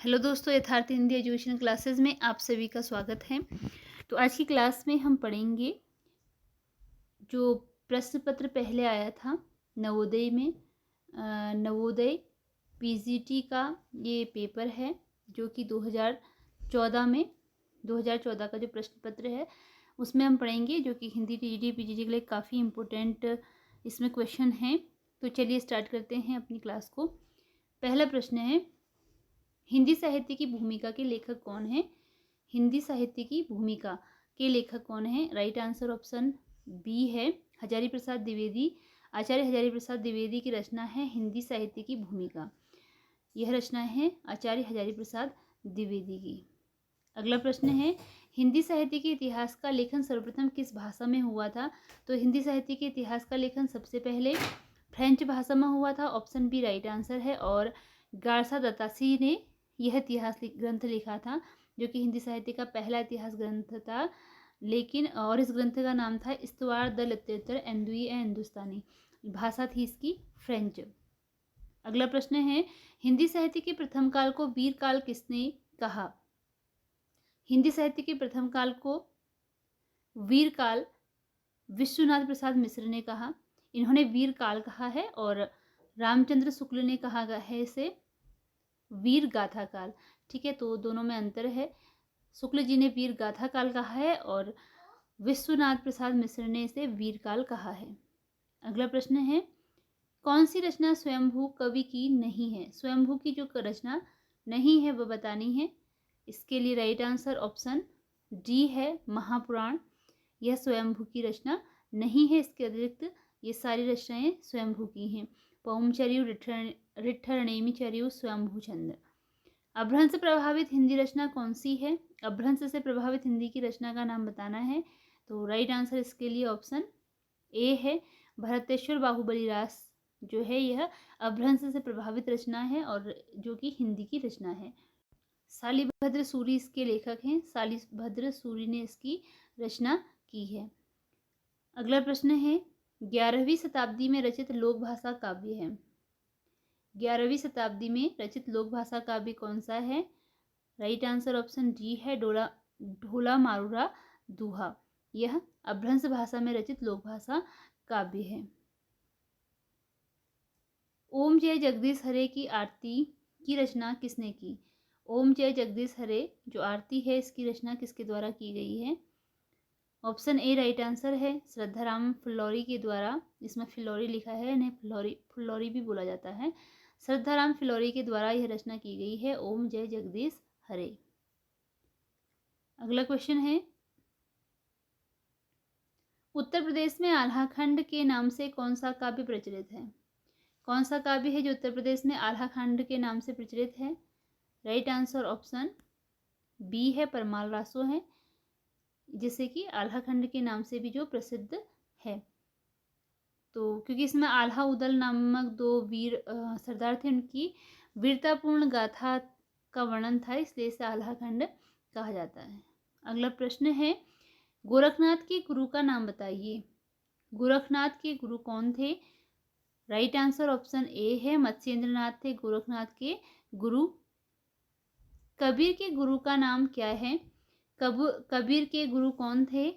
Hello दोस्तों, यथार्थ Hindi education classes में आप सभी का स्वागत है। तो आज की क्लास में हम पढ़ेंगे जो प्रश्न पत्र पहले आया था नवोदय में। नवोदय पीजीटी का ये पेपर है जो कि 2014 का जो प्रश्न पत्र है उसमें हम पढ़ेंगे, जो कि हिंदी टीजीटी पीजीटी के लिए काफ़ी इम्पोर्टेंट इसमें क्वेश्चन हैं। तो चलिए स्टार्ट करते हैं अपनी क्लास को। पहला प्रश्न है, हिंदी साहित्य की भूमिका के लेखक कौन है? हिंदी साहित्य की भूमिका के लेखक कौन है? राइट आंसर ऑप्शन बी है हजारी प्रसाद द्विवेदी। आचार्य हजारी प्रसाद द्विवेदी की रचना है हिंदी साहित्य की भूमिका। यह रचना है आचार्य हजारी प्रसाद द्विवेदी की। अगला प्रश्न है, हिंदी साहित्य के इतिहास का लेखन सर्वप्रथम किस भाषा में हुआ था? तो हिंदी साहित्य के इतिहास का लेखन सबसे पहले फ्रेंच भाषा में हुआ था। ऑप्शन बी राइट आंसर है। और गारसा दत्तासी ने यह इतिहास ग्रंथ लिखा था, जो कि हिंदी साहित्य का पहला इतिहास ग्रंथ था। लेकिन और इस ग्रंथ का नाम था इस्तवार द लिटरेचर एंदुई ए हिंदुस्तानी। भाषा थी इसकी फ्रेंच। अगला प्रश्न है, हिंदी साहित्य के प्रथम काल को वीर काल किसने कहा? हिंदी साहित्य के प्रथम काल को वीर काल विश्वनाथ प्रसाद मिश्र ने कहा। इन्होंने वीर काल कहा है। और रामचंद्र शुक्ल ने कहा है इसे वीर गाथा काल। ठीक है, तो दोनों में अंतर है। शुक्ल जी ने वीर गाथा काल कहा है और विश्वनाथ प्रसाद मिश्र ने इसे वीर काल कहा है। अगला प्रश्न है, कौन सी रचना स्वयंभू कवि की नहीं है? स्वयंभू की जो रचना नहीं है वह बतानी है। इसके लिए राइट आंसर ऑप्शन डी है महापुराण। यह स्वयंभू की रचना नहीं है। इसके अतिरिक्त ये सारी रचनाएं स्वयंभू की हैं। पौमचर्यु, ऋठ्ठर्णेमिचर्यु, स्वयंभू छंद। अभ्रंश से प्रभावित हिंदी रचना कौन सी है? अभ्रंश से प्रभावित हिंदी की रचना का नाम बताना है। तो राइट आंसर इसके लिए ऑप्शन ए है भरतेश्वर बाहुबली रास। जो है यह अभ्रंश से प्रभावित रचना है और जो कि हिंदी की रचना है। शालिभद्र सूरी इसके लेखक हैं। शालिभद्र सूरी ने इसकी रचना की है। अगला प्रश्न है, 11वीं शताब्दी में रचित लोक भाषा काव्य है। 11वीं शताब्दी में रचित लोक भाषा काव्य कौन सा है? राइट आंसर ऑप्शन डी है ढोला मारूरा दूहा। यह अभ्रंश भाषा में रचित लोक भाषा काव्य है। ओम जय जगदीश हरे की आरती की रचना किसने की? ओम जय जगदीश हरे जो आरती है इसकी रचना किसके द्वारा की गई है? ऑप्शन ए राइट आंसर है श्रद्धाराम फिल्लौरी के द्वारा। इसमें फिल्लौरी लिखा है, इन्हें फिल्लौरी भी बोला जाता है। श्रद्धाराम फिल्लौरी के द्वारा यह रचना की गई है ओम जय जगदीश हरे। अगला क्वेश्चन है, उत्तर प्रदेश में आल्हा खंड के नाम से कौन सा काव्य प्रचलित है? कौन सा काव्य है जो उत्तर प्रदेश में आल्हा खंड के नाम से प्रचलित है? राइट आंसर ऑप्शन बी है परमाल रासो है, जिसे कि आल्हा खंड के नाम से भी जो प्रसिद्ध है। तो क्योंकि इसमें आल्हा उदल नामक दो वीर सरदार थे, उनकी वीरतापूर्ण गाथा का वर्णन था, इसलिए इसे आल्हा खंड कहा जाता है। अगला प्रश्न है, गोरखनाथ के गुरु का नाम बताइए। गोरखनाथ के गुरु कौन थे? राइट आंसर ऑप्शन ए है मत्स्येंद्रनाथ थे गोरखनाथ के गुरु। कबीर के गुरु का नाम क्या है? कबीर के गुरु कौन थे?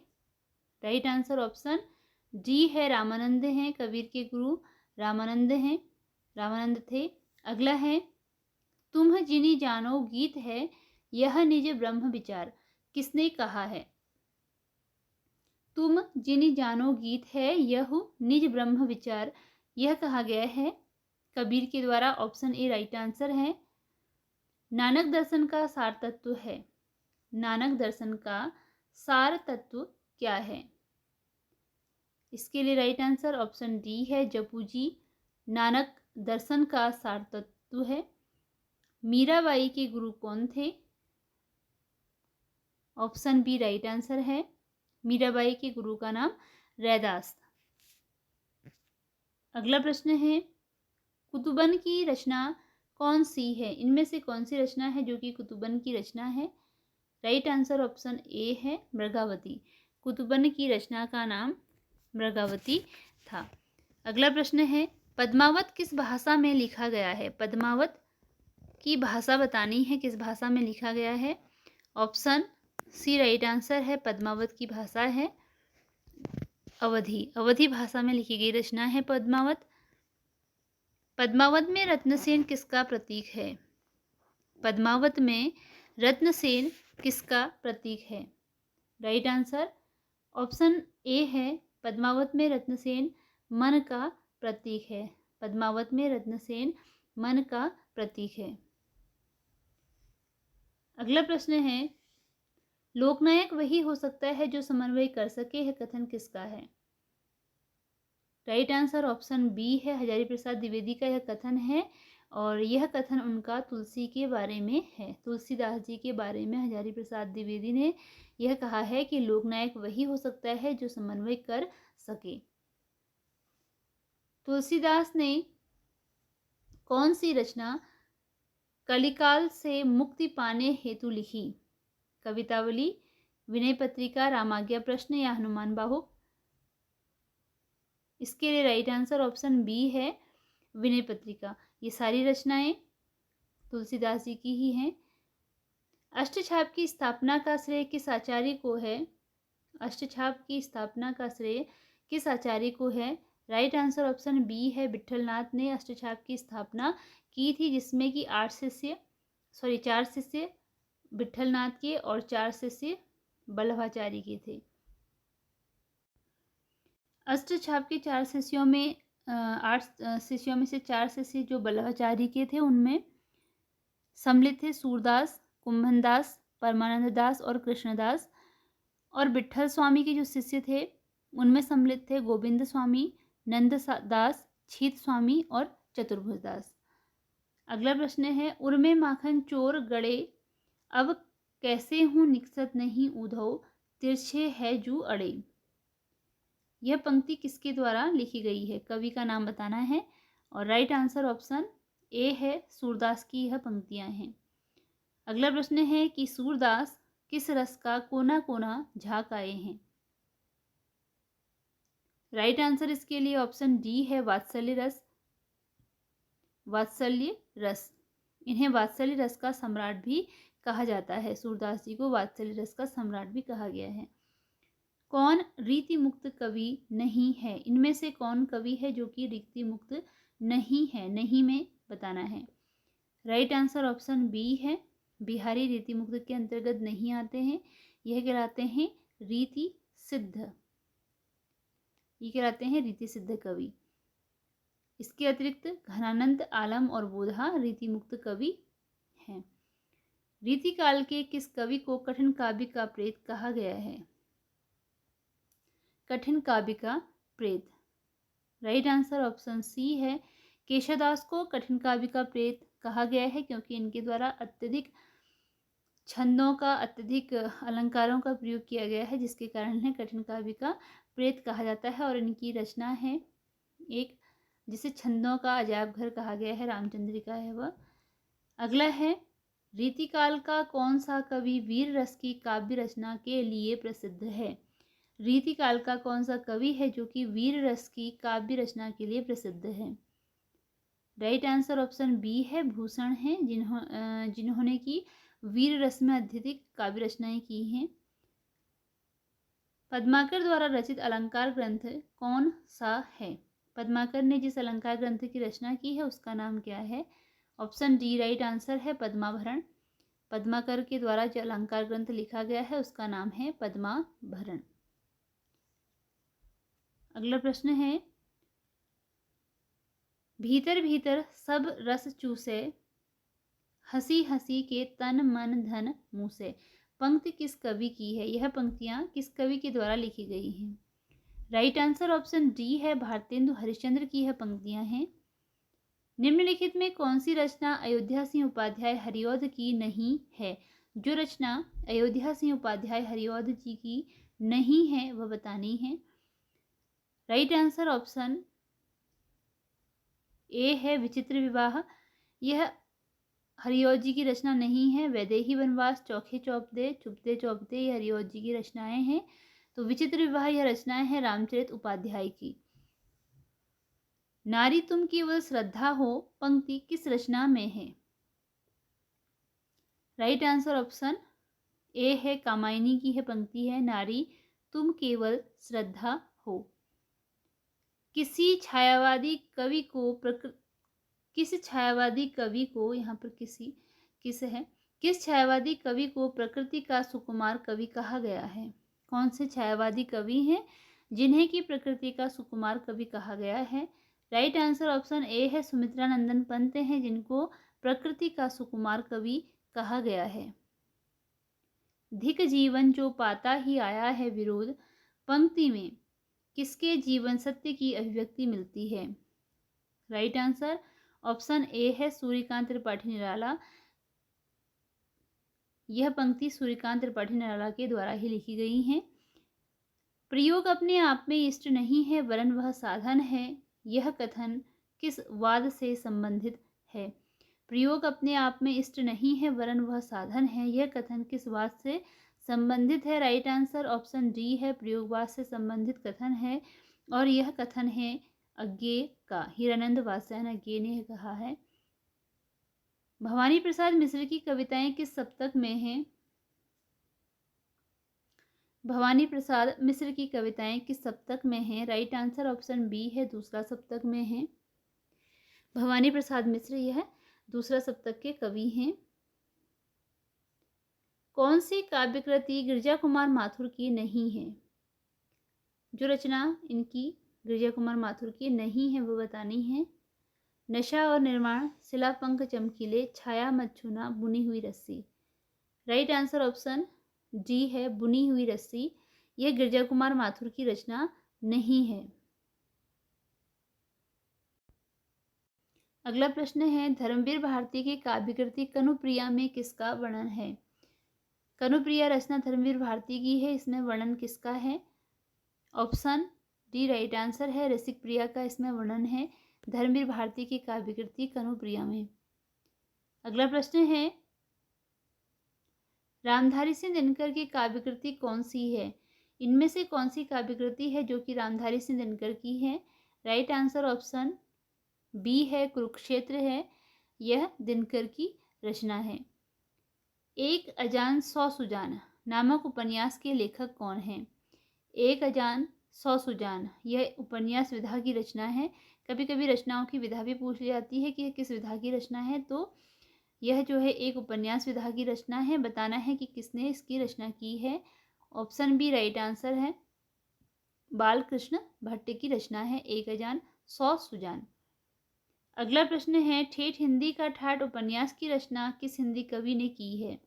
राइट आंसर ऑप्शन डी है रामानंद हैं। कबीर के गुरु रामानंद हैं, रामानंद थे। अगला है, तुम जिनी जानो गीत है यह निज ब्रह्म विचार किसने कहा है? तुम जिनी जानो गीत है यह निज ब्रह्म विचार यह कहा गया है कबीर के द्वारा। ऑप्शन ए राइट आंसर है। नानक दर्शन का सार तत्व है। नानक दर्शन का सार तत्व क्या है? इसके लिए राइट आंसर ऑप्शन डी है जपू जी नानक दर्शन का सार तत्व है। मीराबाई के गुरु कौन थे? ऑप्शन बी राइट आंसर है। मीराबाई के गुरु का नाम रैदास था। अगला प्रश्न है, कुतुबन की रचना कौन सी है? इनमें से कौन सी रचना है जो कि कुतुबन की रचना है? राइट आंसर ऑप्शन ए है मृगावती। कुतुबन की रचना का नाम मृगावती था। अगला प्रश्न है, पद्मावत किस भाषा में लिखा गया है? पद्मावत की भाषा बतानी है, किस भाषा में लिखा गया है। ऑप्शन सी राइट आंसर है, पद्मावत की भाषा है अवधी। अवधी भाषा में लिखी गई रचना है पद्मावत। पद्मावत में रत्नसेन किसका प्रतीक है? पद्मावत में रत्नसेन किसका प्रतीक है? राइट आंसर ऑप्शन ए है, पद्मावत में रत्नसेन मन का प्रतीक है। पद्मावत में रत्नसेन मन का प्रतीक है। अगला प्रश्न है, लोकनायक वही हो सकता है जो समन्वय कर सके, यह कथन किसका है? राइट आंसर ऑप्शन बी है, हजारी प्रसाद द्विवेदी का यह कथन है और यह कथन उनका तुलसी के बारे में है। तुलसीदास जी के बारे में हजारी प्रसाद द्विवेदी ने यह कहा है कि लोकनायक वही हो सकता है जो समन्वय कर सके। तुलसीदास ने कौन सी रचना कलिकाल से मुक्ति पाने हेतु लिखी? कवितावली, विनय पत्रिका, रामाज्ञा प्रश्न या हनुमान बाहुक? इसके लिए राइट आंसर ऑप्शन बी है, विनय पत्रिका। ये सारी रचनाएं तुलसीदास जी की ही हैं। अष्टछाप की स्थापना का श्रेय किस आचार्य को है? अष्टछाप की स्थापना का श्रेय किस आचार्य को है? राइट आंसर ऑप्शन बी है, विट्ठलनाथ ने अष्टछाप की स्थापना की थी, जिसमें कि 4 शिष्य विट्ठलनाथ के और 4 शिष्य वल्लभाचार्य के थे। अष्टछाप के 4 शिष्यों में 8 शिष्यों में से 4 शिष्य जो वल्लभाचार्य के थे उनमें सम्मिलित थे सूरदास, कुंभनदास, परमानंद दास और कृष्णदास। और विट्ठल स्वामी के जो शिष्य थे उनमें सम्मिलित थे गोविंद स्वामी, नंद दास, छीत स्वामी और चतुर्भुज दास। अगला प्रश्न है, उर्मे माखन चोर गड़े अब कैसे हूँ निकसत नहीं उधो तिरछे है जू अड़े। यह पंक्ति किसके द्वारा लिखी गई है? कवि का नाम बताना है और राइट आंसर ऑप्शन ए है, सूरदास की यह पंक्तियां हैं। अगला प्रश्न है कि सूरदास किस रस का कोना कोना झाँक आए हैं? राइट आंसर इसके लिए ऑप्शन डी है, वात्सल्य रस। वात्सल्य रस, इन्हें वात्सल्य रस का सम्राट भी कहा जाता है। सूरदास जी को वात्सल्य रस का सम्राट भी कहा गया है। कौन रीति मुक्त कवि नहीं है? इनमें से कौन कवि है जो कि रीति मुक्त नहीं है? नहीं में बताना है। राइट आंसर ऑप्शन बी है, बिहारी रीति मुक्त के अंतर्गत नहीं आते हैं। यह कहलाते हैं रीति सिद्ध, ये कहलाते हैं रीति सिद्ध कवि। इसके अतिरिक्त घनानंद, आलम और बोधा रीति मुक्त कवि हैं। रीति काल के किस कवि को कठिन काव्य का प्रेत कहा गया है? कठिन काव्य का प्रेत, राइट आंसर ऑप्शन सी है, केशवदास को कठिन काव्य का प्रेत कहा गया है क्योंकि इनके द्वारा अत्यधिक छंदों का, अत्यधिक अलंकारों का प्रयोग किया गया है, जिसके कारण इन्हें कठिन काव्य का प्रेत कहा जाता है। और इनकी रचना है एक जिसे छंदों का अजायब घर कहा गया है, रामचंद्रिका है वह। अगला है, रीतिकाल का कौन सा कवि वीर रस की काव्य रचना के लिए प्रसिद्ध है? रीतिकाल का कौन सा कवि है जो कि वीर रस की काव्य रचना के लिए प्रसिद्ध है? राइट आंसर ऑप्शन बी है, भूषण है, जिन्होंने की वीर रस में अत्यधिक काव्य रचनाएं की हैं। पद्माकर द्वारा रचित अलंकार ग्रंथ कौन सा है? पद्माकर ने जिस अलंकार ग्रंथ की रचना की है उसका नाम क्या है? ऑप्शन डी राइट आंसर है, पद्माभरण। पद्माकर के द्वारा जो अलंकार ग्रंथ लिखा गया है उसका नाम है पद्माभरण। अगला प्रश्न है, भीतर भीतर सब रस चूसे हंसी हंसी के तन मन धन मुँह से। पंक्ति किस कवि की है? यह पंक्तियां किस कवि के द्वारा लिखी गई हैं? राइट आंसर ऑप्शन डी है, भारतेंदु हरिश्चंद्र की यह पंक्तियां हैं। निम्नलिखित में कौन सी रचना अयोध्या सिंह उपाध्याय हरिऔध की नहीं है? जो रचना अयोध्या सिंह उपाध्याय हरिऔध जी की नहीं है वह बतानी है। राइट आंसर ऑप्शन ए है, विचित्र विवाह। यह हरिऔध जी की रचना नहीं है। वैदेही वनवास, चौखे चौपदे, चुपते चौपदे ये हरिऔध जी की रचनाएं हैं। तो विचित्र विवाह यह रचनाएं हैं रामचरित उपाध्याय की। नारी तुम केवल श्रद्धा हो पंक्ति किस रचना में है? राइट आंसर ऑप्शन ए है, कामायनी की है पंक्ति है, नारी तुम केवल श्रद्धा हो। किसी छायावादी कवि को यहाँ पर किस है, किस छायावादी कवि को प्रकृति का सुकुमार कवि कहा गया है? कौन से छायावादी कवि हैं जिन्हें की प्रकृति का सुकुमार कवि कहा गया है? राइट आंसर ऑप्शन ए है, सुमित्रा नंदन पंत हैं जिनको प्रकृति का सुकुमार कवि कहा गया है। धिक जीवन जो पाता ही आया है विरोध पंक्ति में किसके जीवन सत्य की अभिव्यक्ति मिलती है? राइट आंसर ऑप्शन ए है, सूर्यकांत त्रिपाठी निराला। यह पंक्ति सूर्यकांत त्रिपाठी निराला के द्वारा ही लिखी गई है। प्रयोग अपने आप में इष्ट नहीं है वरन वह साधन है, यह कथन किस वाद से संबंधित है? प्रयोग अपने आप में इष्ट नहीं है वरन वह साधन है, यह कथन किस वाद से संबंधित है? राइट आंसर ऑप्शन डी है, प्रयोगवाद से संबंधित कथन है और यह कथन है अज्ञेय का। हीरानंद वात्स्यायन अज्ञेय ने कहा है। भवानी प्रसाद मिश्र की कविताएं किस सप्तक में हैं? भवानी प्रसाद मिश्र की कविताएं किस सप्तक में हैं? राइट आंसर ऑप्शन बी है, दूसरा सप्तक में है। भवानी प्रसाद मिश्र यह दूसरा सप्तक के कवि हैं। कौन सी काव्य कृति गिरिजा कुमार माथुर की नहीं है? जो रचना इनकी गिरिजा कुमार माथुर की नहीं है वो बतानी है। नशा और निर्माण, शिला पंख चमकीले, छाया मत छूना, बुनी हुई रस्सी। राइट आंसर ऑप्शन डी है, बुनी हुई रस्सी। यह गिरिजा कुमार माथुर की रचना नहीं है। अगला प्रश्न है, धर्मवीर भारती की काव्यकृति कनुप्रिया में किसका वर्णन है? कनुप्रिया रचना धर्मवीर भारती की है, इसमें वर्णन किसका है? ऑप्शन डी राइट आंसर है, रसिक प्रिया का इसमें वर्णन है धर्मवीर भारती की काव्यकृति कनुप्रिया में। अगला प्रश्न है, रामधारी सिंह दिनकर की काव्यकृति कौन सी है? इनमें से कौन सी काव्यकृति है जो कि रामधारी सिंह दिनकर की है? राइट आंसर ऑप्शन बी है, कुरुक्षेत्र है, यह दिनकर की रचना है। एक अजान सौ सुजान नामक उपन्यास के लेखक कौन हैं? एक अजान सौ सुजान यह उपन्यास विधा की रचना है। कभी कभी रचनाओं की विधा भी पूछ ली जाती है कि किस विधा की रचना है, तो यह जो है एक उपन्यास विधा की रचना है। बताना है कि किसने इसकी रचना की है। ऑप्शन बी राइट आंसर है, बालकृष्ण भट्ट की रचना है एक अजान सौ सुजान। अगला प्रश्न है, ठेठ हिंदी का ठाठ उपन्यास की रचना किस हिंदी कवि ने की है?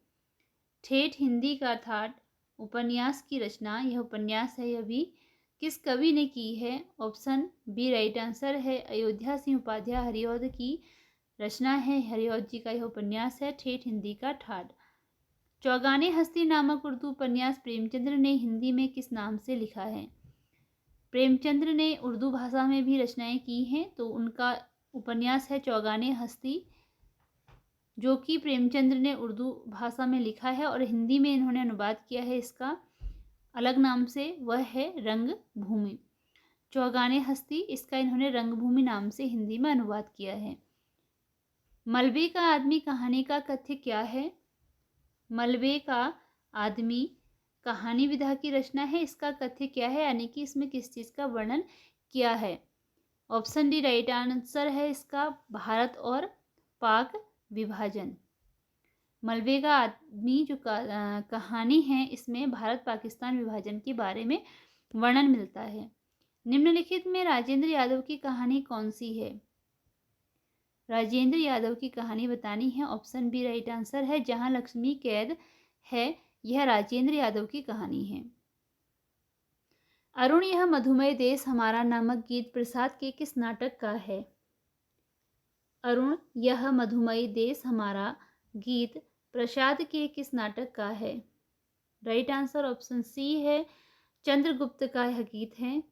ठेठ हिंदी का ठाठ उपन्यास की रचना, यह उपन्यास है, यह भी किस कवि ने की है? ऑप्शन बी राइट आंसर है, अयोध्या सिंह उपाध्याय हरिऔध की रचना है। हरिऔध जी का यह उपन्यास है ठेठ हिंदी का ठाठ। चौगाने हस्ती नामक उर्दू उपन्यास प्रेमचंद्र ने हिंदी में किस नाम से लिखा है? प्रेमचंद्र ने उर्दू भाषा में भी रचनाएं की हैं, तो उनका उपन्यास है चौगाने हस्ती, जो कि प्रेमचंद्र ने उर्दू भाषा में लिखा है और हिंदी में इन्होंने अनुवाद किया है इसका अलग नाम से, वह है रंगभूमि। चौगाने हस्ती इसका इन्होंने रंगभूमि नाम से हिंदी में अनुवाद किया है। मलबे का आदमी कहानी का कथ्य क्या है? मलबे का आदमी कहानी विधा की रचना है, इसका कथ्य क्या है, यानी कि इसमें किस चीज़ का वर्णन किया है? ऑप्शन डी राइट आंसर है इसका, भारत और पाक विभाजन। मलबे का आदमी जो कहानी है इसमें भारत पाकिस्तान विभाजन के बारे में वर्णन मिलता है। निम्नलिखित में राजेंद्र यादव की कहानी कौन सी है? राजेंद्र यादव की कहानी बतानी है। ऑप्शन बी राइट आंसर है, जहां लक्ष्मी कैद है, यह राजेंद्र यादव की कहानी है। अरुण यह मधुमय देश हमारा नामक गीत प्रसाद के किस नाटक का है? अरुण यह मधुमय देश हमारा गीत प्रसाद के किस नाटक का है? राइट आंसर ऑप्शन सी है, चंद्रगुप्त का यह गीत है।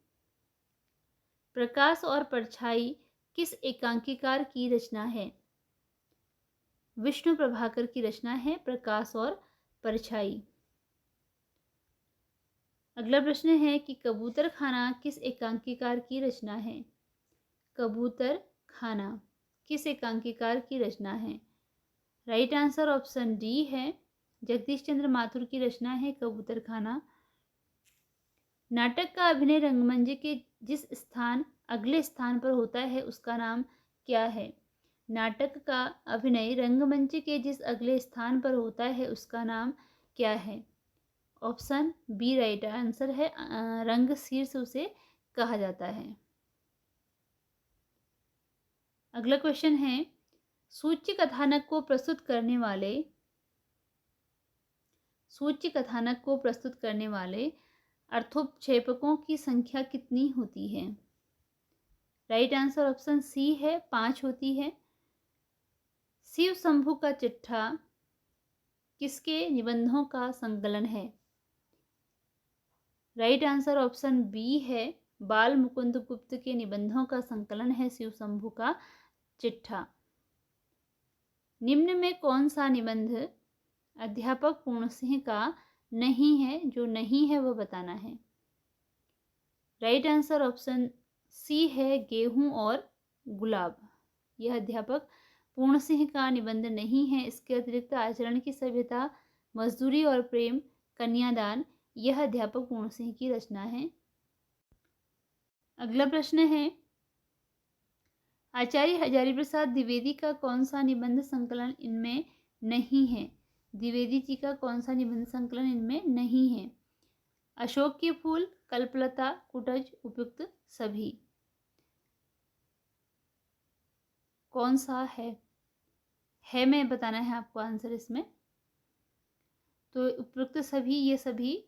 प्रकाश और परछाई किस एकांकीकार की रचना है? विष्णु प्रभाकर की रचना है प्रकाश और परछाई। अगला प्रश्न है कि कबूतर खाना किस एकांकीकार की रचना है? कबूतर खाना किस एकांकीकार की रचना है? राइट आंसर ऑप्शन डी है। जगदीश चंद्र माथुर की रचना है कबूतर खाना। नाटक का अभिनय रंगमंच के जिस स्थान अगले स्थान पर होता है उसका नाम क्या है? नाटक का अभिनय रंगमंच के जिस अगले स्थान पर होता है उसका नाम क्या है? ऑप्शन बी राइट आंसर है। रंग शीर्ष उसे कहा जाता है। अगला क्वेश्चन है, सूच्य कथानक को प्रस्तुत करने वाले अर्थोपक्षेपकों की संख्या कितनी होती है? राइट आंसर ऑप्शन सी है, 5 होती है। शिव शंभु का चिट्ठा किसके निबंधों का संकलन है? राइट आंसर ऑप्शन बी है, बाल मुकुंद गुप्त के निबंधों का संकलन है शिव शंभु का चिट्ठा। निम्न में कौन सा निबंध अध्यापक पूर्ण सिंह का नहीं है? जो नहीं है वह बताना है। राइट आंसर ऑप्शन सी है, गेहूं और गुलाब। यह अध्यापक पूर्ण सिंह का निबंध नहीं है। इसके अतिरिक्त आचरण की सभ्यता, मजदूरी और प्रेम, कन्यादान, यह अध्यापक पूर्ण सिंह की रचना है। अगला प्रश्न है, आचार्य हजारी प्रसाद द्विवेदी का कौन सा निबंध संकलन इनमें नहीं है? द्विवेदी जी का कौन सा निबंध संकलन इनमें नहीं है? अशोक के फूल, कल्पलता, कुटज, उपयुक्त सभी। कौन सा है मैं बताना है आपको आंसर इसमें। तो उपयुक्त सभी, ये सभी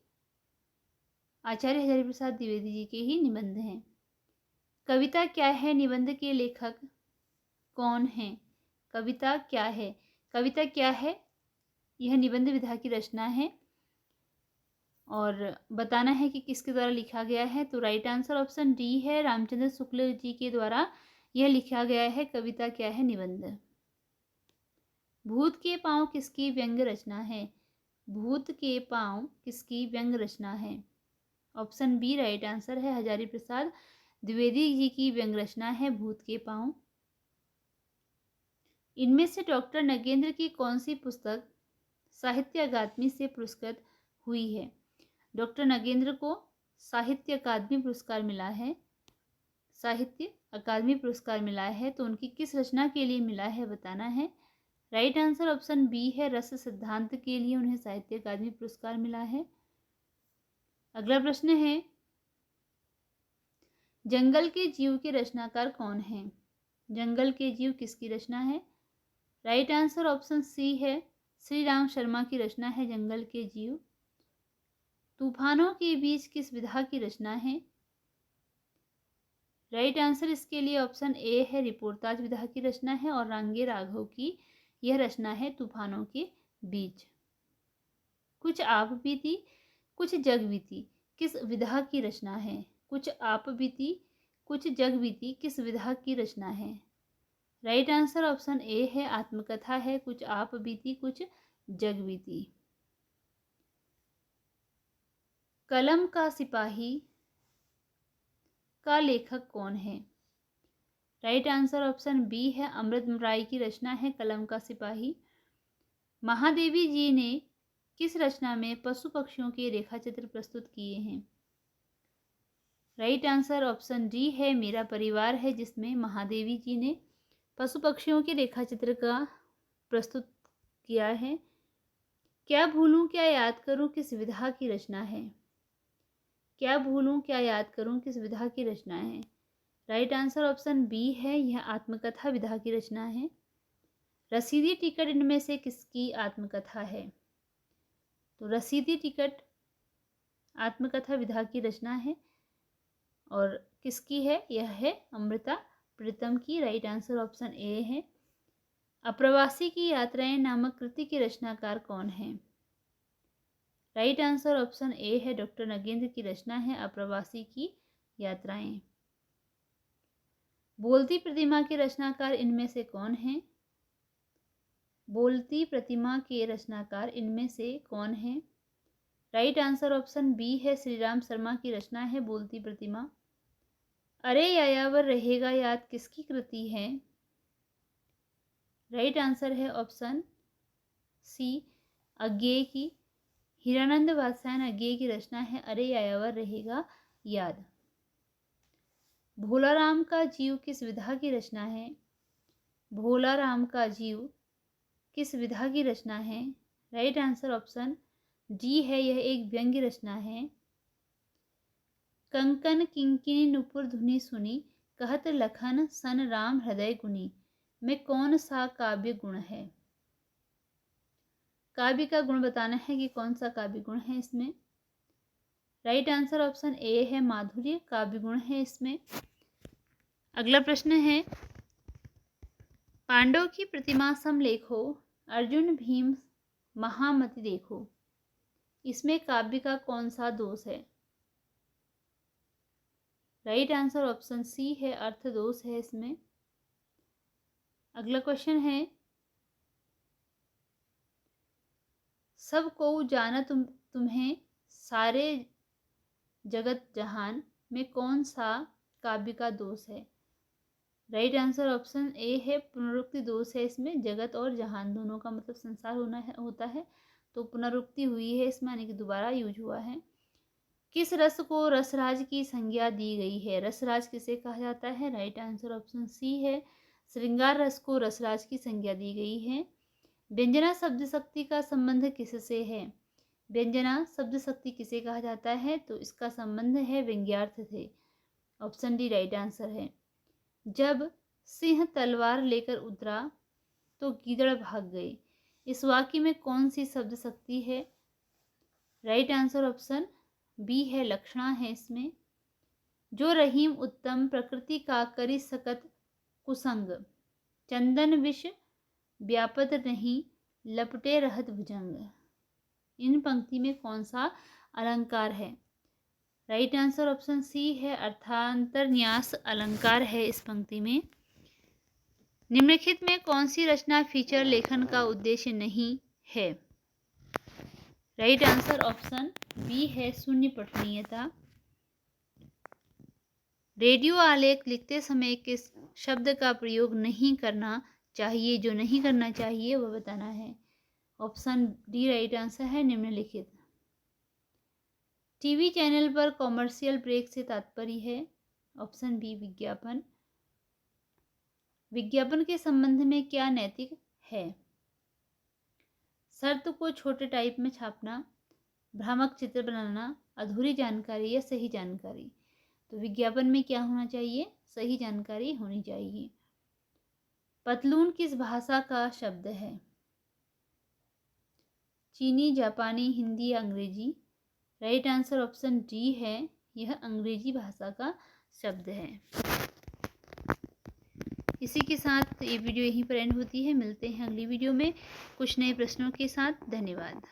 आचार्य हजारी प्रसाद द्विवेदी जी के ही निबंध हैं। कविता क्या है निबंध के लेखक कौन हैं? कविता क्या है? कविता क्या है यह निबंध विधा की रचना है और बताना है कि किसके द्वारा लिखा गया है। तो राइट आंसर ऑप्शन डी है, रामचंद्र शुक्ल जी के द्वारा यह लिखा गया है। कविता क्या है निबंध। भूत के पांव किसकी व्यंग्य रचना है? भूत के पांव किसकी व्यंग्य रचना है? ऑप्शन बी राइट आंसर है, हजारी प्रसाद द्विवेदी जी की व्यंग्य रचना है भूत के पांव। इनमें से डॉक्टर नगेंद्र की कौन सी पुस्तक साहित्य अकादमी से पुरस्कृत हुई है? डॉक्टर नगेंद्र को साहित्य अकादमी पुरस्कार मिला है। साहित्य अकादमी पुरस्कार मिला है, तो उनकी किस रचना के लिए मिला है बताना है। राइट आंसर ऑप्शन बी है, रस सिद्धांत के लिए उन्हें साहित्य अकादमी पुरस्कार मिला है। अगला प्रश्न है, जंगल के जीव के रचनाकार कौन है? जंगल के जीव किसकी रचना है? राइट आंसर ऑप्शन सी है, श्री राम शर्मा की रचना है जंगल के जीव। तूफानों के बीच किस विधा की रचना है? राइट आंसर इसके लिए ऑप्शन ए है, रिपोर्ताज विधा की रचना है और रांगे राघव की यह रचना है तूफानों के बीच। कुछ आप बीती कुछ जग बीती किस विधा की रचना है? कुछ आप बीती कुछ जग बीती किस विधा की रचना है? राइट आंसर ऑप्शन ए है, आत्मकथा है कुछ आप बीती कुछ जग बीती। कलम का सिपाही का लेखक कौन है? राइट आंसर ऑप्शन बी है, अमृत राय की रचना है कलम का सिपाही। महादेवी जी ने किस रचना में पशु पक्षियों के रेखाचित्र प्रस्तुत किए हैं? राइट आंसर ऑप्शन डी है, मेरा परिवार है, जिसमें महादेवी जी ने पशु पक्षियों के रेखाचित्र का प्रस्तुत किया है। क्या भूलूं क्या याद करूं किस विधा की रचना है? क्या भूलूं क्या याद करूं किस विधा की रचना है? राइट आंसर ऑप्शन बी है, यह आत्मकथा विधा की रचना है। रसीदी टिकट इनमें से किसकी आत्मकथा है? तो रसीदी टिकट आत्मकथा विधा की रचना है और किसकी है? यह है अमृता प्रीतम की। राइट आंसर ऑप्शन ए है। अप्रवासी की यात्राएं नामक कृति के रचनाकार कौन है? राइट आंसर ऑप्शन ए है, डॉक्टर नगेंद्र की रचना है अप्रवासी की यात्राएं। बोलती प्रतिमा के रचनाकार इनमें से कौन है? बोलती प्रतिमा के रचनाकार इनमें से कौन है? राइट आंसर ऑप्शन बी है, श्री राम शर्मा की रचना है बोलती प्रतिमा। अरे यायावर रहेगा याद किसकी कृति है? राइट आंसर है ऑप्शन सी अज्ञेय की। हीरानंद वात्स्यायन अज्ञेय की रचना है अरे यायावर रहेगा याद। भोला राम का जीव किस विधा की रचना है? भोला राम का जीव किस विधा की रचना है? राइट आंसर ऑप्शन डी है, यह एक व्यंग्य रचना है। कंकन किंकिनी नुपुर धुनि सुनी, कहत लखन सन राम हृदय गुनी, में कौन सा काव्य गुण है? काव्य का गुण बताना है कि कौन सा काव्य गुण है इसमें। राइट आंसर ऑप्शन ए है, माधुर्य काव्य गुण है इसमें। अगला प्रश्न है, पांडव की प्रतिमा समलेखो, अर्जुन भीम महामति देखो, इसमें काव्य का कौन सा दोष है? राइट आंसर ऑप्शन सी है, अर्थ दोष है इसमें। अगला क्वेश्चन है, सब को जाना तुम्हें सारे जगत जहान, में कौन सा काव्य का दोष है? राइट आंसर ऑप्शन ए है, पुनरुक्ति दोष है इसमें। जगत और जहान दोनों का मतलब संसार होता है, तो पुनरुक्ति हुई है इसमें, यानी कि दोबारा यूज हुआ है। किस रस को रसराज की संज्ञा दी गई है? रसराज किसे कहा जाता है? राइट आंसर ऑप्शन सी है, श्रृंगार रस को रसराज की संज्ञा दी गई है। व्यंजना शब्द शक्ति का संबंध किससे है? व्यंजना शब्द शक्ति किसे कहा जाता है? तो इसका संबंध है व्यंग्यार्थ से। ऑप्शन डी राइट आंसर है। जब सिंह तलवार लेकर उतरा तो गीदड़ भाग गए, इस वाक्य में कौन सी शब्द शक्ति है? राइट आंसर ऑप्शन बी है, लक्षणा है इसमें। जो रहीम उत्तम प्रकृति का करी सकत कुसंग, चंदन विष व्यापत नहीं लपटे रहत भुजंग, इन पंक्ति में कौन सा अलंकार है? राइट आंसर ऑप्शन सी है, अर्थांतर न्यास अलंकार है इस पंक्ति में। निम्नलिखित में कौन सी रचना फीचर लेखन का उद्देश्य नहीं है? राइट आंसर ऑप्शन बी है, शून्य पठनीयता। रेडियो आलेख लिखते समय किस शब्द का प्रयोग नहीं करना चाहिए? जो नहीं करना चाहिए वह बताना है। ऑप्शन डी राइट आंसर है, निम्नलिखित। टीवी चैनल पर कॉमर्शियल ब्रेक से तात्पर्य है। ऑप्शन बी विज्ञापन। विज्ञापन के संबंध में क्या नैतिक है? शर्त को छोटे टाइप में छापना, भ्रामक चित्र बनाना, अधूरी जानकारी या सही जानकारी। तो विज्ञापन में क्या होना चाहिए? सही जानकारी होनी चाहिए। पतलून किस भाषा का शब्द है? चीनी, जापानी, हिंदी या अंग्रेजी? राइट आंसर ऑप्शन डी है, यह अंग्रेजी भाषा का शब्द है। इसी के साथ ये वीडियो यहीं पर एंड होती है। मिलते हैं अगली वीडियो में कुछ नए प्रश्नों के साथ। धन्यवाद।